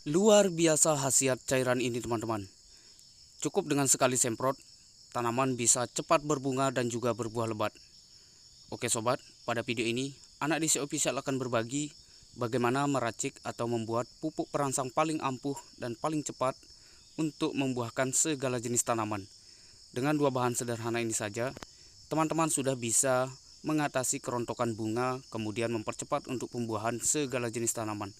Luar biasa khasiat cairan ini teman-teman. Cukup dengan sekali semprot, tanaman bisa cepat berbunga dan juga berbuah lebat. Oke sobat, pada video ini Anak Desa Official akan berbagi bagaimana meracik atau membuat pupuk perangsang paling ampuh dan paling cepat untuk membuahkan segala jenis tanaman. Dengan dua bahan sederhana ini saja, teman-teman sudah bisa mengatasi kerontokan bunga, kemudian mempercepat untuk pembuahan segala jenis tanaman.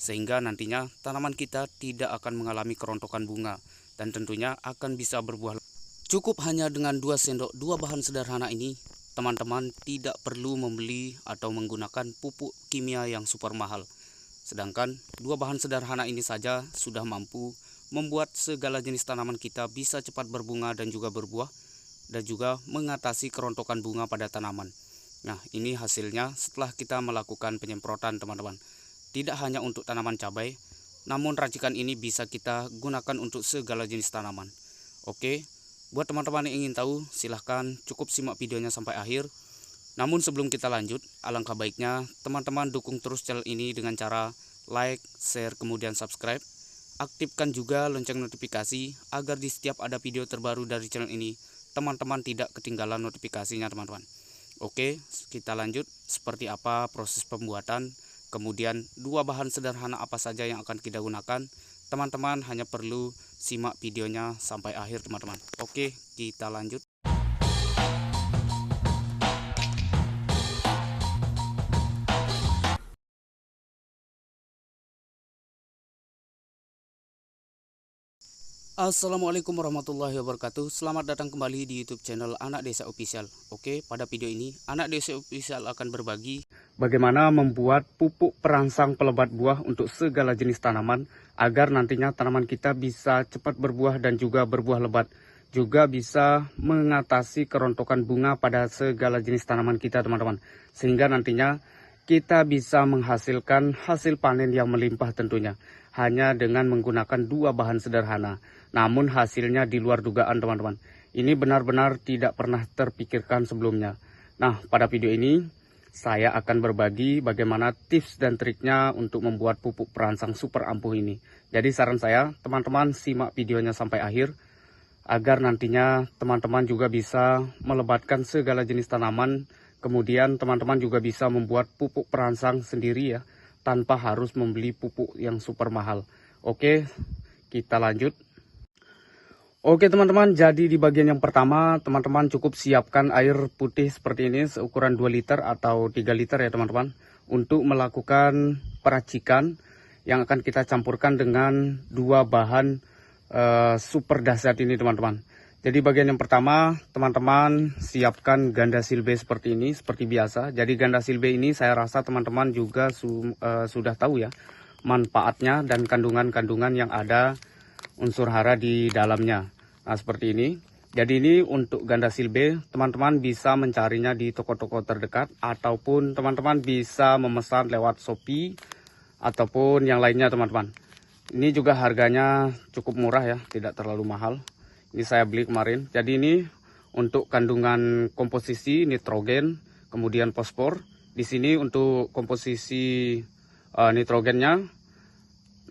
Sehingga nantinya tanaman kita tidak akan mengalami kerontokan bunga dan tentunya akan bisa berbuah. Cukup hanya dengan 2 sendok dua bahan sederhana ini, teman-teman tidak perlu membeli atau menggunakan pupuk kimia yang super mahal. Sedangkan dua bahan sederhana ini saja sudah mampu membuat segala jenis tanaman kita bisa cepat berbunga dan juga berbuah, dan juga mengatasi kerontokan bunga pada tanaman. Nah, ini hasilnya setelah kita melakukan penyemprotan teman-teman. Tidak hanya untuk tanaman cabai, namun racikan ini bisa kita gunakan untuk segala jenis tanaman. Oke, buat teman-teman yang ingin tahu, silahkan cukup simak videonya sampai akhir. Namun sebelum kita lanjut, alangkah baiknya teman-teman dukung terus channel ini dengan cara like, share, kemudian subscribe. Aktifkan juga lonceng notifikasi agar di setiap ada video terbaru dari channel ini, teman-teman tidak ketinggalan notifikasinya teman-teman. Oke, kita lanjut seperti apa proses pembuatan. Kemudian dua bahan sederhana apa saja yang akan kita gunakan. Teman-teman hanya perlu simak videonya sampai akhir teman-teman. Oke, kita lanjut. Assalamualaikum warahmatullahi wabarakatuh. Selamat datang kembali di YouTube channel Anak Desa Official. Oke, pada video ini Anak Desa Official akan berbagi bagaimana membuat pupuk perangsang pelebat buah untuk segala jenis tanaman agar nantinya tanaman kita bisa cepat berbuah dan juga berbuah lebat. Juga bisa mengatasi kerontokan bunga pada segala jenis tanaman kita teman-teman. Sehingga nantinya kita bisa menghasilkan hasil panen yang melimpah tentunya. Hanya dengan menggunakan dua bahan sederhana. Namun hasilnya di luar dugaan teman-teman. Ini benar-benar tidak pernah terpikirkan sebelumnya. Nah, pada video ini saya akan berbagi bagaimana tips dan triknya untuk membuat pupuk perangsang super ampuh ini. Jadi saran saya, teman-teman simak videonya sampai akhir agar nantinya teman-teman juga bisa melebatkan segala jenis tanaman. Kemudian teman-teman juga bisa membuat pupuk perangsang sendiri ya, tanpa harus membeli pupuk yang super mahal. Oke, kita lanjut. Oke teman-teman, jadi di bagian yang pertama teman-teman cukup siapkan air putih seperti ini seukuran 2 liter atau 3 liter ya teman-teman, untuk melakukan peracikan yang akan kita campurkan dengan dua bahan super dahsyat ini teman-teman. Jadi bagian yang pertama teman-teman siapkan ganda silbe seperti ini, seperti biasa. Jadi ganda silbe ini saya rasa teman-teman juga sudah tahu ya manfaatnya dan kandungan-kandungan yang ada unsur hara di dalamnya. Nah seperti ini. Jadi ini untuk ganda silbe, teman-teman bisa mencarinya di toko-toko terdekat ataupun teman-teman bisa memesan lewat Shopee ataupun yang lainnya teman-teman. Ini juga harganya cukup murah ya, tidak terlalu mahal. Ini saya beli kemarin. Jadi ini untuk kandungan komposisi nitrogen, kemudian fosfor. Di sini untuk komposisi nitrogennya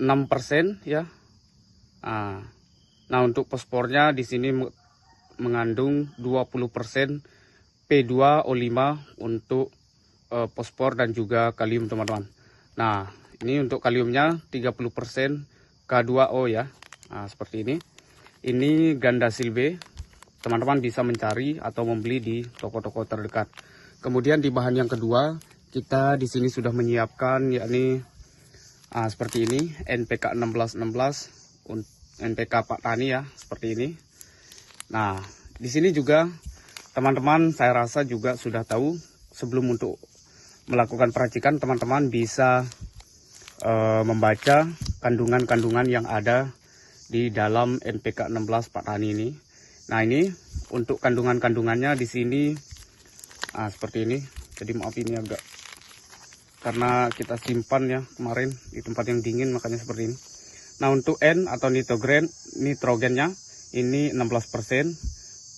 6% ya. Nah, untuk fosfornya di sini mengandung 20% P2O5 untuk fosfor dan juga kalium teman-teman. Nah, ini untuk kaliumnya 30% K2O ya. Nah, seperti ini. Ini ganda silbe. Teman-teman bisa mencari atau membeli di toko-toko terdekat. Kemudian di bahan yang kedua, kita di sini sudah menyiapkan yakni seperti ini, NPK 1616 NPK Pak Tani ya, seperti ini. Nah, di sini juga teman-teman saya rasa juga sudah tahu, sebelum untuk melakukan peracikan teman-teman bisa membaca kandungan-kandungan yang ada di dalam NPK 16 Pak Tani ini. Nah, ini untuk kandungan-kandungannya di sini seperti ini. Jadi maaf ini agak karena kita simpan ya kemarin di tempat yang dingin, makanya seperti ini. Nah, untuk N atau nitrogennya ini 16%,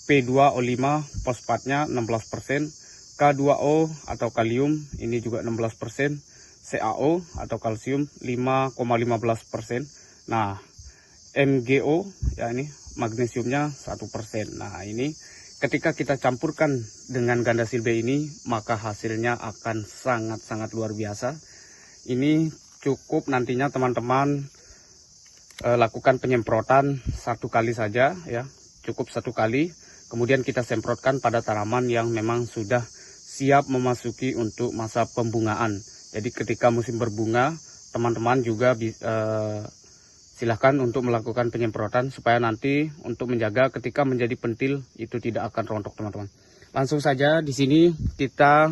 P2O5 fosfatnya 16%, K2O atau kalium ini juga 16%, CaO atau kalsium 5,15%. Nah, MgO ya ini magnesiumnya 1%. Nah, ini ketika kita campurkan dengan Gandasil B ini, maka hasilnya akan sangat-sangat luar biasa. Ini cukup nantinya teman-teman lakukan penyemprotan 1 kali saja ya, cukup 1 kali. Kemudian kita semprotkan pada tanaman yang memang sudah siap memasuki untuk masa pembungaan. Jadi ketika musim berbunga, teman-teman juga silahkan untuk melakukan penyemprotan supaya nanti untuk menjaga ketika menjadi pentil itu tidak akan rontok, teman-teman. Langsung saja di sini kita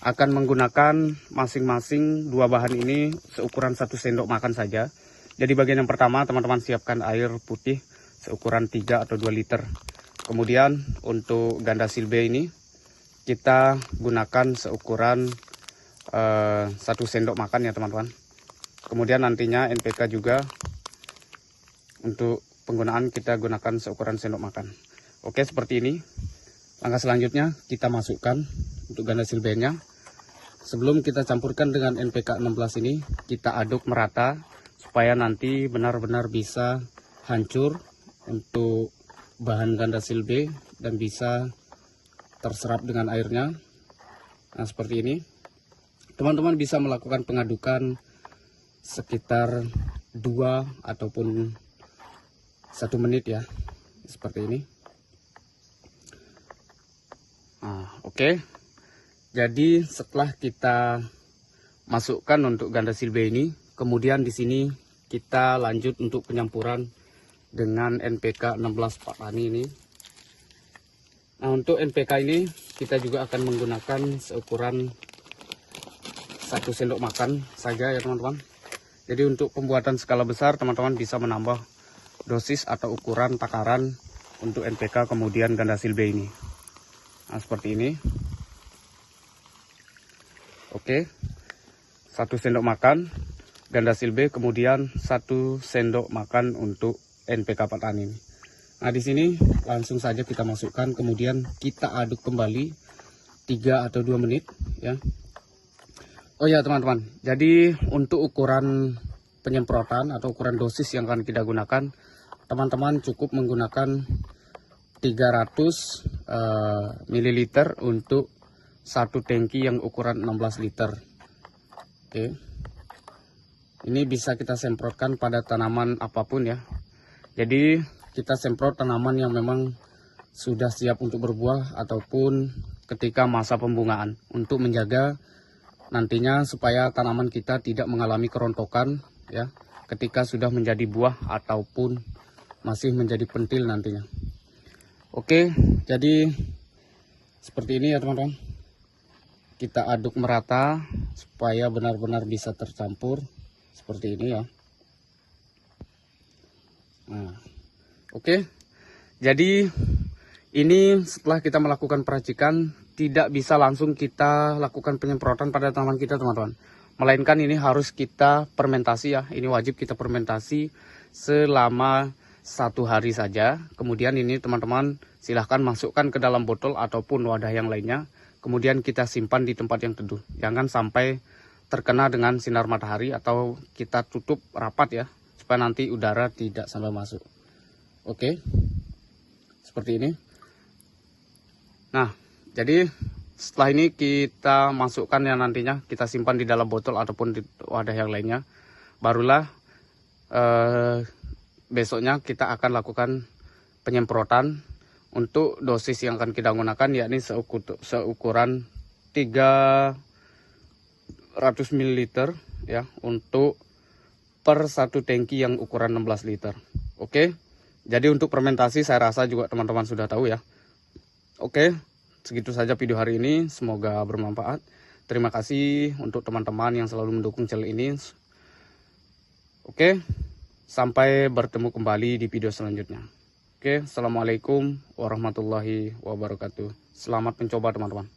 akan menggunakan masing-masing 2 bahan ini seukuran 1 sendok makan saja. Jadi bagian yang pertama, teman-teman siapkan air putih seukuran 3 atau 2 liter. Kemudian untuk Gandasil B ini kita gunakan seukuran 1 sendok makan ya, teman-teman. Kemudian nantinya NPK juga untuk penggunaan kita gunakan seukuran sendok makan. Oke, seperti ini. Langkah selanjutnya kita masukkan untuk Gandasil B-nya. Sebelum kita campurkan dengan NPK 16 ini, kita aduk merata supaya nanti benar-benar bisa hancur untuk bahan Gandasil B dan bisa terserap dengan airnya. Nah, seperti ini. Teman-teman bisa melakukan pengadukan sekitar 2 ataupun 1 menit ya, seperti ini. Nah, oke. Jadi setelah kita masukkan untuk Gandasil B ini, kemudian di sini kita lanjut untuk penyampuran dengan NPK 16 Pak Tani ini. Nah, untuk NPK ini kita juga akan menggunakan seukuran 1 sendok makan saja ya, teman-teman. Jadi untuk pembuatan skala besar, teman-teman bisa menambah dosis atau ukuran takaran untuk NPK kemudian Gandasil B ini. Nah, seperti ini. Oke, 1 sendok makan Gandasil B, kemudian 1 sendok makan untuk NPK Petani ini. Nah, di sini langsung saja kita masukkan, kemudian kita aduk kembali 3 atau 2 menit ya. Oh ya, teman-teman, jadi untuk ukuran penyemprotan atau ukuran dosis yang akan kita gunakan, teman-teman cukup menggunakan 300 ml untuk 1 tangki yang ukuran 16 liter. Oke. Ini bisa kita semprotkan pada tanaman apapun ya. Jadi kita semprot tanaman yang memang sudah siap untuk berbuah ataupun ketika masa pembungaan untuk menjaga nantinya supaya tanaman kita tidak mengalami kerontokan ya ketika sudah menjadi buah ataupun masih menjadi pentil nantinya. Oke, jadi seperti ini ya, teman-teman. Kita aduk merata supaya benar-benar bisa tercampur seperti ini ya. Nah, oke. Jadi ini setelah kita melakukan peracikan, tidak bisa langsung kita lakukan penyemprotan pada tanaman kita, teman-teman. Melainkan ini harus kita fermentasi ya. Ini wajib kita fermentasi selama 1 hari saja. Kemudian ini teman-teman silahkan masukkan ke dalam botol ataupun wadah yang lainnya. Kemudian kita simpan di tempat yang teduh. Jangan sampai terkena dengan sinar matahari atau kita tutup rapat ya, supaya nanti udara tidak sampai masuk. Oke, seperti ini. Nah, jadi setelah ini kita masukkan yang nantinya kita simpan di dalam botol ataupun di wadah yang lainnya. Barulah besoknya kita akan lakukan penyemprotan untuk dosis yang akan kita gunakan, yakni seukuran 300 ml ya, untuk per 1 tangki yang ukuran 16 liter. Oke, jadi untuk fermentasi saya rasa juga teman-teman sudah tahu ya. Oke, segitu saja video hari ini, semoga bermanfaat. Terima kasih untuk teman-teman yang selalu mendukung channel ini. Oke, sampai bertemu kembali di video selanjutnya. Oke, assalamualaikum warahmatullahi wabarakatuh. Selamat mencoba, teman-teman.